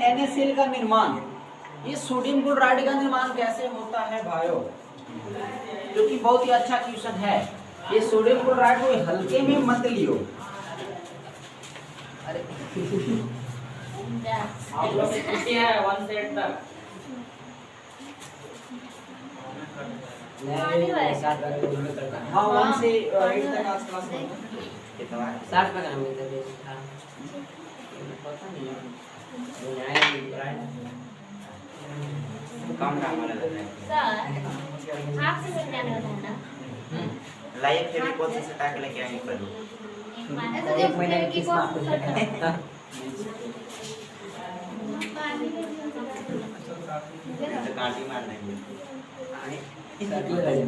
NaCl का निर्माण, ये सोडियम क्लोराइड का निर्माण कैसे होता है भाइयों, जो कि बहुत ही अच्छा क्वेश्चन है। ये सोडियम क्लोराइड को हल्के में मत लियो। अरे आप लोग की छुट्टी है 1 से 8 तक। हाँ 1 से 8 तक आज क्लास होगा। 60 का काम मिलता है पता नहीं कम काम वाला रहता है। सर आपसे मिल जाने वाला है ना। लाइव फेविकोल से सटा के लेके आएंगे कल। एक महीने की कोर्स तो कांटी मार देंगे।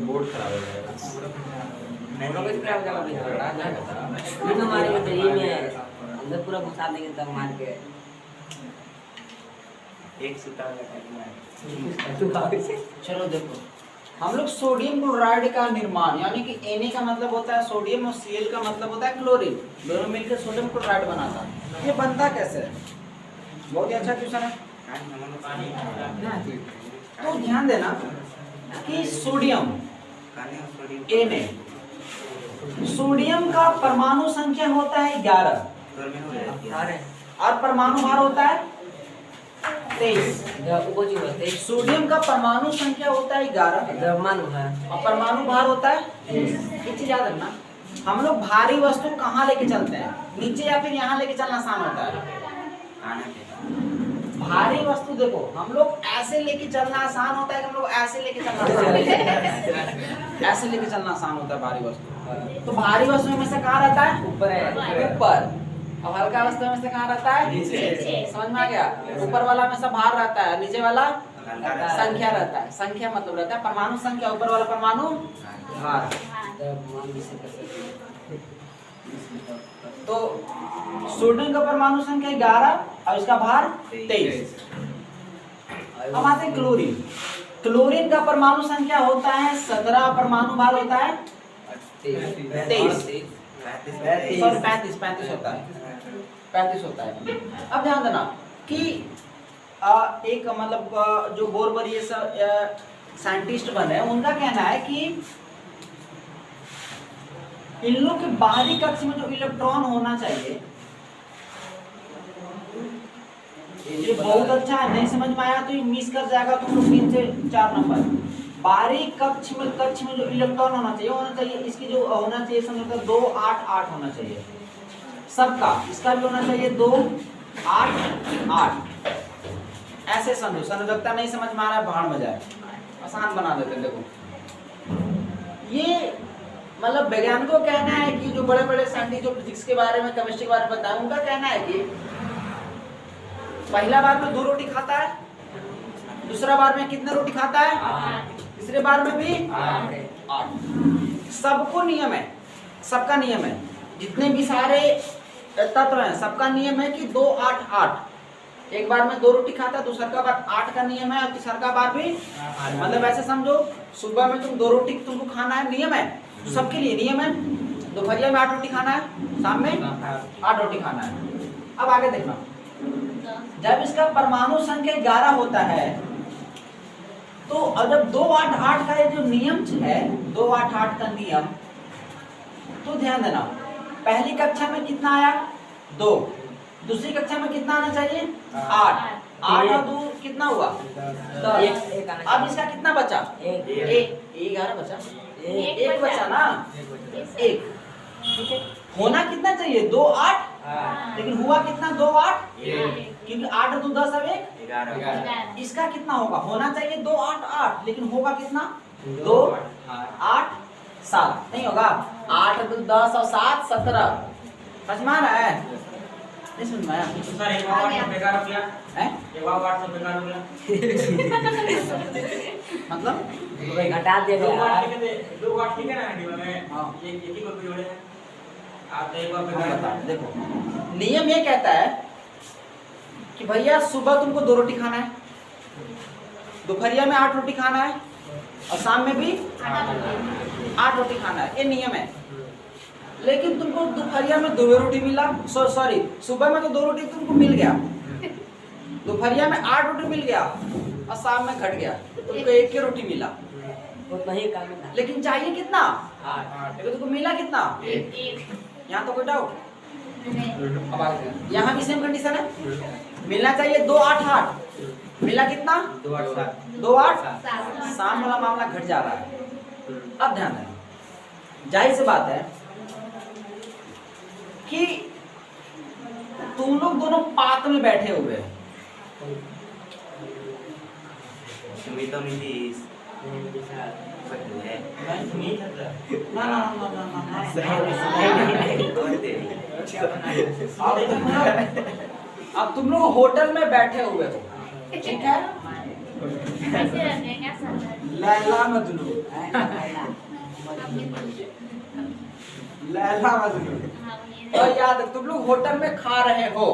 बोर्ड खराब हो जाएगा। रोबोट क्या होगा अभी ये तो मारेंगे तो ये में अंदर पूरा घुसा देंगे तब मार के एक सुता का टाइम मार। चलो देखो, हम लोग सोडियम क्लोराइड का निर्माण यानी कि Na का मतलब होता है सोडियम और Cl का मतलब होता है क्लोरीन, दोनों मिलकर सोडियम क्लोराइड बनाता है। ये बनता कैसे है? बहुत ही अच्छा क्वेश्चन है। तो ध्यान देना कि सोडियम Na, सोडियम का परमाणु संख्या होता है 11 और परमाणु भार होता है 23। सोडियम का परमाणु संख्या होता है 11 और परमाणु भार होता है 23। एक चीज याद रखना, हम लोग भारी वस्तु कहाँ लेके चलते हैं, नीचे या फिर यहाँ लेके चलना आसान होता है। भारी वस्तु देखो, हम लोग ऐसे लेके चलना आसान होता है कि हम लोग ऐसे लेके चलना आसान होता है। ऐसे लेके चलना आसान होता है भारी वस्तु। तो भारी वस्तु में से कहाँ रहता है? ऊपर। अब हल्का वस्तु में से कहाँ रहता है? नीचे। समझ में आ गया? ऊपर वाला में से भार रहता है, नीचे वाला संख्या रहता है। संख्या मतलब रहता है परमाणु संख्या, ऊपर वाला परमाणु भार। तो सोडियम का परमाणु संख्या 11 और इसका भार 23। अब आते हैं क्लोरीन। क्लोरीन का परमाणु संख्या होता है 17, परमाणु भार होता है 23। 35 होता है। 35 होता है। अब ध्यान देना कि एक मतलब जो बोरबर ये सब साइंटिस्ट बने, उनका कहना है कि इन लोग के बाहरी कक्ष में जो इलेक्ट्रॉन होना चाहिए, ये बहुत अच्छा है। नहीं समझ में आया तो ये मिस कर जाएगा तुम लोग 3 से 4 नंबर। बाहरी कक्ष में जो इलेक्ट्रॉन होना चाहिए इसकी जो होना चाहिए समझो 2 8 8 होना चाहिए सबका। इसका भी होना चाहिए 2 8 8। ऐसे समझो, लगता नहीं समझ में आ रहा है, बाहर में जाए, आसान बना देते हैं। देखो ये मतलब वैज्ञानिकों का कहना है कि जो बड़े बड़े साइंटिस्ट जो फिजिक्स के बारे में, केमिस्ट्री के बारे में बताया, उनका कहना है कि पहला बार में 2 रोटी खाता है, दूसरा बार में कितने रोटी खाता है, तीसरे बार में भी 8। सबको नियम है, सबका नियम है, जितने भी सारे तत्व हैं सबका नियम है कि 2 8 8। एक बार में 2 रोटी खाता है, दूसरा का बार 8 का नियम है और तीसरा का बार भी। मतलब ऐसे समझो, सुबह में तुम 2 रोटी तुमको खाना है, नियम है, सबके लिए नियम है। दोपहर में 8 रोटी खाना है, शाम में 8 रोटी खाना है। अब आगे देखना, जब इसका परमाणु संख्या 11 होता है तो जब 2 8 8 का ये जो नियम है, 2 8 8 का नियम, तो ध्यान देना पहली कक्षा में कितना आया 2, दूसरी कक्षा में कितना आना चाहिए 8 8 और 2 कितना हुआ 10। अब इसका कितना बचा 11 बचा, एक बचा ना, एक। ठीक है, होना कितना चाहिए 2 8, लेकिन हुआ कितना 2 8, क्योंकि 8 2 10 अब 11। इसका कितना होगा, होना चाहिए 2 8 8, लेकिन होगा कितना 2 8 7। नहीं होगा, 8 2 10 और 7 17। समझ में आ रहा है? नहीं समझ में आया? सर एक बार बेकार हो गया हैं? एक बार बेकार हो गया। मतलब घटा दिया 2 बार गया। ठीक है, 2 बार ठीक है ना आंटी में। हाँ। एक ही को जोड़े हैं आप, तो एक बार हम बेकार बता रहे हैं, देखो नियम ये कहता है कि भैया सुबह तुमको 2 रोटी खाना है, दोपहरिया में 8 रोटी खाना है और शाम में भी 8 रोटी खाना है, ये नियम है। लेकिन तुमको दोपहरिया में 2 रोटी मिला, सॉरी सुबह में तो 2 रोटी तुमको मिल गया, दोपहरिया में 8 रोटी मिल गया और शाम में घट गया, तुमको 1 की रोटी मिला, उतना ही काम है। लेकिन चाहिए कितना? 8 लेकिन तुमको मिला कितना? एक यहाँ तो कोई डाउट? नहीं अब आ गया यहाँ भी सेम कंडीशन है, मिलना चाहिए 2 8 8, मिला कितना? 2 8 7 2 8, सात शाम वाला मामला घट जा रहा है। अब ध्यान देना, जाहिर सी बात है कि तुम लोग दोनों पात में बैठे हुए हैं, सुमित तो नीतीश ना ना ना ना ना ना। अब तुम लोग होटल में बैठे हुए हो, ठीक है? कैसे रखने क्या समझ लैला मजनू, लैला मजनू। तो याद तुम लोग होटल में खा रहे हो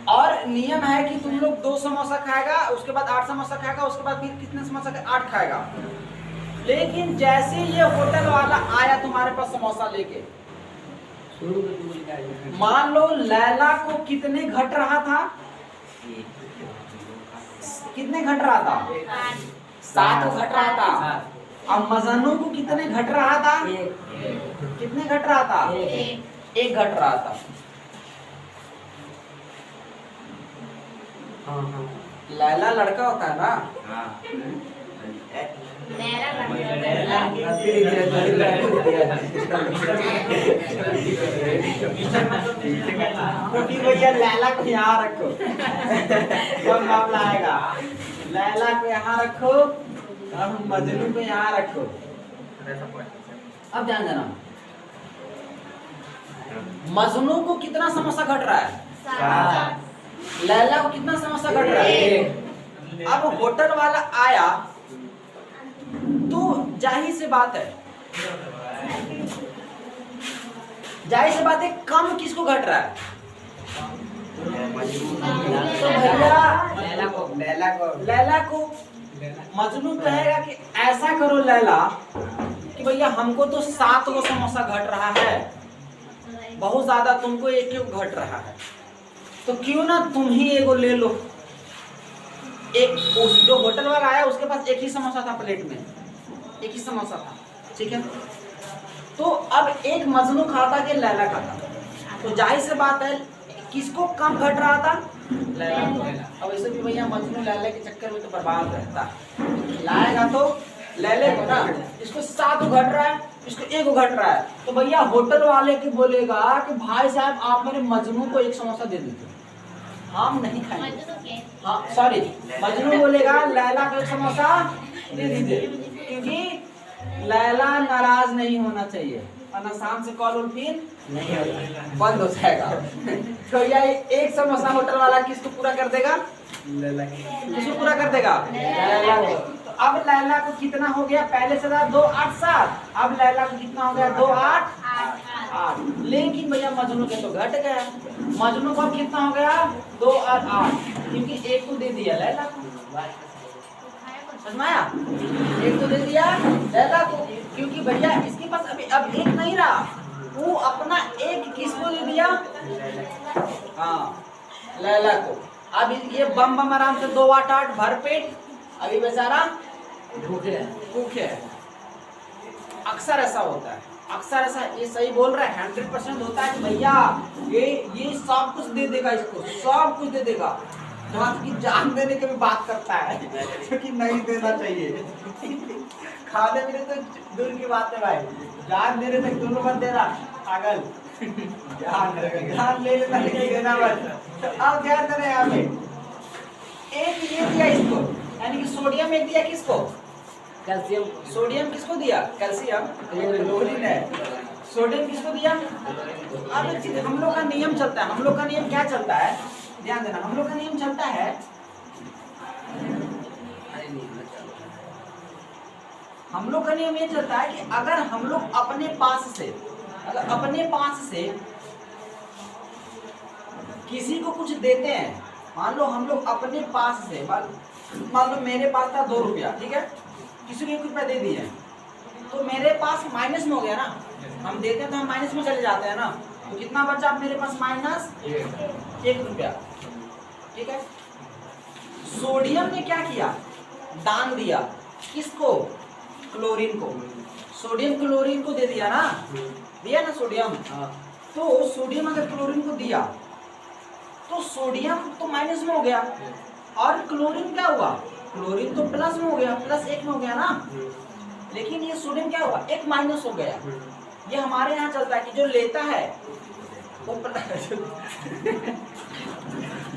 और नियम है कि तुम लोग 2 समोसा खाएगा, उसके बाद 8 समोसा खाएगा, उसके बाद फिर कितने समोसा 8 खाएगा। लेकिन जैसे ये होटल वाला आया तुम्हारे पास समोसा लेके, शुरू में तुम बोली क्या? मान लो लैला को कितने घट रहा था? कितने घट रहा था? 7 घट रहा था। अब मजनू को कितने घट रहा था? कितने घट रहा था? एक 1 घट रहा था। हाँ हाँ। लैला लड़का होता है ना? लैला क्योंकि भैया लैला को यहाँ रखो, कब मामला आएगा। लैला को यहाँ रखो और मजनू को यहाँ रखो। अब ध्यान देना, मजनू को कितना समोसा घट रहा है? 7 लैला को कितना समोसा घट रहा है? अब होटल वाला आया तो जाहिर सी बात है, जाहिर सी बात है, कम किसको घट रहा है? तो भैया लैला को मजनू कहेगा कि ऐसा करो लैला कि भैया हमको तो 7 गो समोसा घट रहा है, बहुत ज्यादा, तुमको 1 घट रहा है, तो क्यों ना तुम ही एगो ले लो। एक उस जो होटल वाला आया उसके पास 1 ही समोसा था, प्लेट में 1 ही समोसा था, ठीक है? तो अब एक मजनू खाता कि लैला खाता, तो जाहिर सी बात है किसको कम घट रहा था? लैला को। अब ऐसे भी भैया मजनू लैला के चक्कर में तो बर्बाद रहता है, लाएगा तो लैले को ना, इसको 7 घट रहा है, इसको 1 घट रहा है, तो भैया होटल वाले के बोलेगा कि भाई साहब आप मेरे मजनू को 1 समोसा दे दीजिए, हम नहीं खाएंगे। हाँ सॉरी, मजनू बोलेगा लैला को 1 समोसा दे दीजिए, क्योंकि लैला नाराज नहीं होना चाहिए, वरना शाम से कॉल और फिर बंद हो जाएगा। तो यह 1 समोसा होटल वाला किसको पूरा कर देगा? किसको पूरा कर देगा? लैला को। तो अब लैला को कितना हो गया? पहले से था 2 8 7, अब लैला को कितना हो गया? 2 8 8। लेकिन भैया मजनू के तो घट गया, मजनू को अब कितना हो गया? 2 और 8, क्योंकि 1 तो दे दिया लैला को, समझ में आया? 1 तो दे दिया लैला को, क्योंकि भैया इसके पास अभी अब 1 नहीं रहा, वो अपना 1 किसको दे दिया? हाँ लैला को। अब ये बम बम आराम से 2 8 8 भर पेट, अभी बेचारा भूखे है। भूखे है। अक्सर ऐसा होता है, अक्सर ऐसा, ये सही बोल रहा है, 100% होता है कि भैया ये सब कुछ दे देगा, इसको सब कुछ दे देगा, जहाँ की जान देने की भी बात करता है, क्योंकि नहीं देना चाहिए। खाने पीने तो दूर की बात है भाई, जान देने तक दोनों मत देना, पागल। जान ले लेना लेकिन देना मत। अब ध्यान देना यहाँ पे, 1 ये दिया इसको, यानी कि सोडियम 1 दिया किसको? कैल्शियम। सोडियम किसको दिया? कैल्शियम, क्लोरीन है। सोडियम किसको दिया? अब एक चीज हम लोग का नियम चलता है, हम लोग का नियम क्या चलता है? ध्यान देना, हम लोग का नियम चलता है, हम लोग का नियम ये चलता है कि अगर हम लोग अपने पास से, अगर अपने पास से किसी को कुछ देते हैं, मान लो हम लोग अपने पास से, मान लो मेरे पास था 2 रुपया, ठीक है, किसी को 1 रुपया दे दिए, तो मेरे पास माइनस में हो गया ना, हम देते हैं तो हम माइनस में चले जाते हैं ना, तो कितना बचा मेरे पास? -1। ₹1। ठीक है। सोडियम ने क्या किया, दान दिया किसको, क्लोरीन को। सोडियम क्लोरीन को दे दिया ना, दिया ना सोडियम। तो सोडियम अगर क्लोरीन को दिया तो सोडियम तो माइनस में हो गया और क्लोरीन क्या हुआ, क्लोरीन तो प्लस में हो गया, +1 में हो गया ना। लेकिन ये सोडियम क्या हुआ, 1 माइनस हो गया। ये हमारे यहाँ चलता है कि जो लेता है वो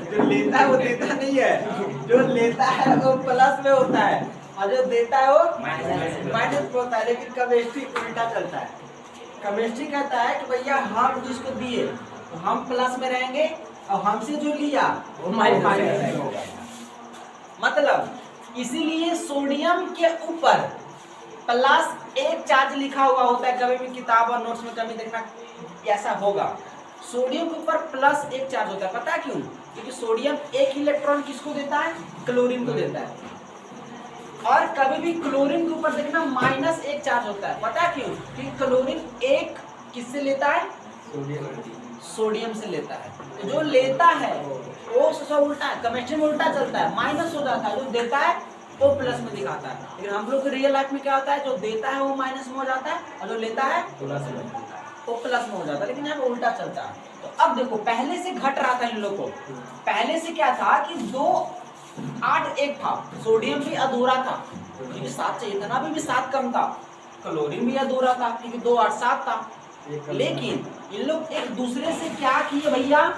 जो लेता है वो देता नहीं है, जो लेता है वो प्लस में होता है और जो देता है वो माइनस में होता है। लेकिन केमिस्ट्री उल्टा चलता है। केमिस्ट्री कहता है कि भैया हम जिसको दिए तो हम प्लस में रहेंगे और हमसे जो लिया वो माइनस में होगा। मतलब इसीलिए सोडियम के ऊपर +1 चार्ज लिखा हुआ होता है। कभी भी किताब और नोट्स में कभी देखना ऐसा होगा, सोडियम के ऊपर +1 चार्ज होता है। पता है क्यों, क्योंकि सोडियम 1 इलेक्ट्रॉन किसको देता है, क्लोरीन को देता है। और कभी भी क्लोरीन के ऊपर देखना -1 चार्ज होता है। पता है क्यों, क्योंकि क्लोरीन 1 किससे लेता है, सोडियम से लेता है। तो जो लेता है वो सब उल्टा है, केमिस्ट्री में उल्टा चलता है, माइनस हो जाता है। जो देता है वो प्लस में दिखाता है। लेकिन हम लोग रियल लाइफ में क्या होता है, जो देता है वो माइनस में हो जाता है और जो लेता है वो प्लस में हो जाता है। लेकिन यहाँ उल्टा चलता है। तो अब देखो, पहले से घट रहा था इन लोगों को। पहले से क्या था कि 2 8 1 था, सोडियम भी अधूरा था क्योंकि 7 चाहिए था ना, अभी भी 7 कम था। क्लोरीन भी अधूरा था क्योंकि 2 8 7 था। लेकिन इन लोग एक दूसरे से क्या किए भैया,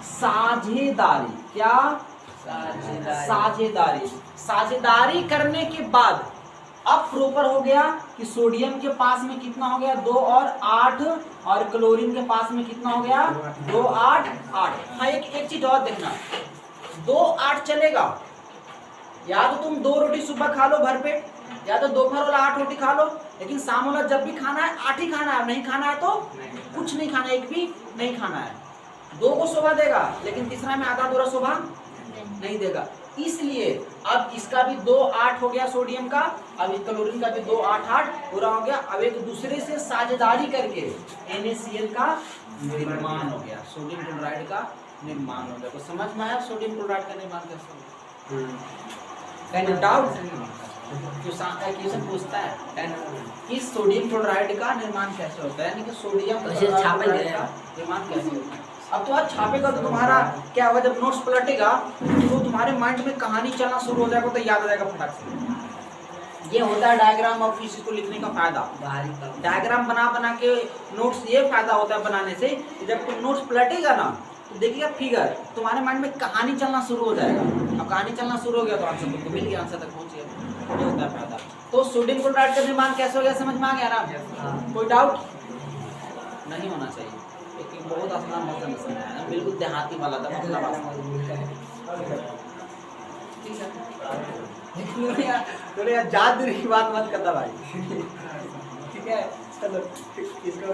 साझेदारी। क्या, साझेदारी। साझेदारी करने के बाद अब प्रॉपर हो गया कि सोडियम के पास में कितना हो गया, 2 और 8, और क्लोरीन के पास में कितना हो गया, 2 8 8। हाँ, एक चीज और देखना, 2 8 चलेगा। या तो तुम 2 रोटी सुबह खा लो भर पेट, या तो दोपहर वाला 8 रोटी खा लो। लेकिन शाम वाला जब भी खाना है 8 ही खाना है, नहीं खाना है तो कुछ नहीं खाना, एक भी नहीं खाना है। 2 को शोभा देगा लेकिन तीसरा में आधा अधूरा शोभा नहीं देगा। इसलिए अब इसका भी 2 8 हो गया सोडियम का, अब इस क्लोरीन का भी 2 8 8 पूरा हो गया। अब एक दूसरे से साझेदारी करके NaCl का निर्माण हो गया, सोडियम क्लोराइड का निर्माण हो गया। तो समझ में आया सोडियम क्लोराइड का निर्माण कैसे होगा। डाउट क्वेश्चन पूछता है कि सोडियम क्लोराइड का निर्माण कैसे होता है, यानी कि सोडियम क्लोराइड का निर्माण कैसे होता है। अब तो आज छापेगा तो तुम्हारा क्या होगा, जब नोट्स पलटेगा तो तुम्हारे माइंड में कहानी चलना शुरू हो जाएगा, तो याद आ जाएगा फटाक से। ये होता है डायग्राम और किसी को लिखने का फायदा। डायग्राम बना बना के नोट्स, ये फायदा होता है बनाने से कि जब तुम नोट्स पलटेगा ना तो देखिएगा फिगर, तुम्हारे माइंड में कहानी चलना शुरू हो जाएगा। अब कहानी चलना शुरू हो गया तो आंसर तुमको मिल गया, आंसर तक पहुंच गया। ये होता है फायदा। तो सोडियम क्लोराइड का निर्माण कैसे हो गया, समझ में आ गया ना। कोई डाउट नहीं होना चाहिए, क्योंकि बहुत आसान भाषा में समझाया ना, बिल्कुल देहाती वाला था अपना भाषा। ठीक है, तो यार जादू की बात मत करना भाई। ठीक है, चलो इसको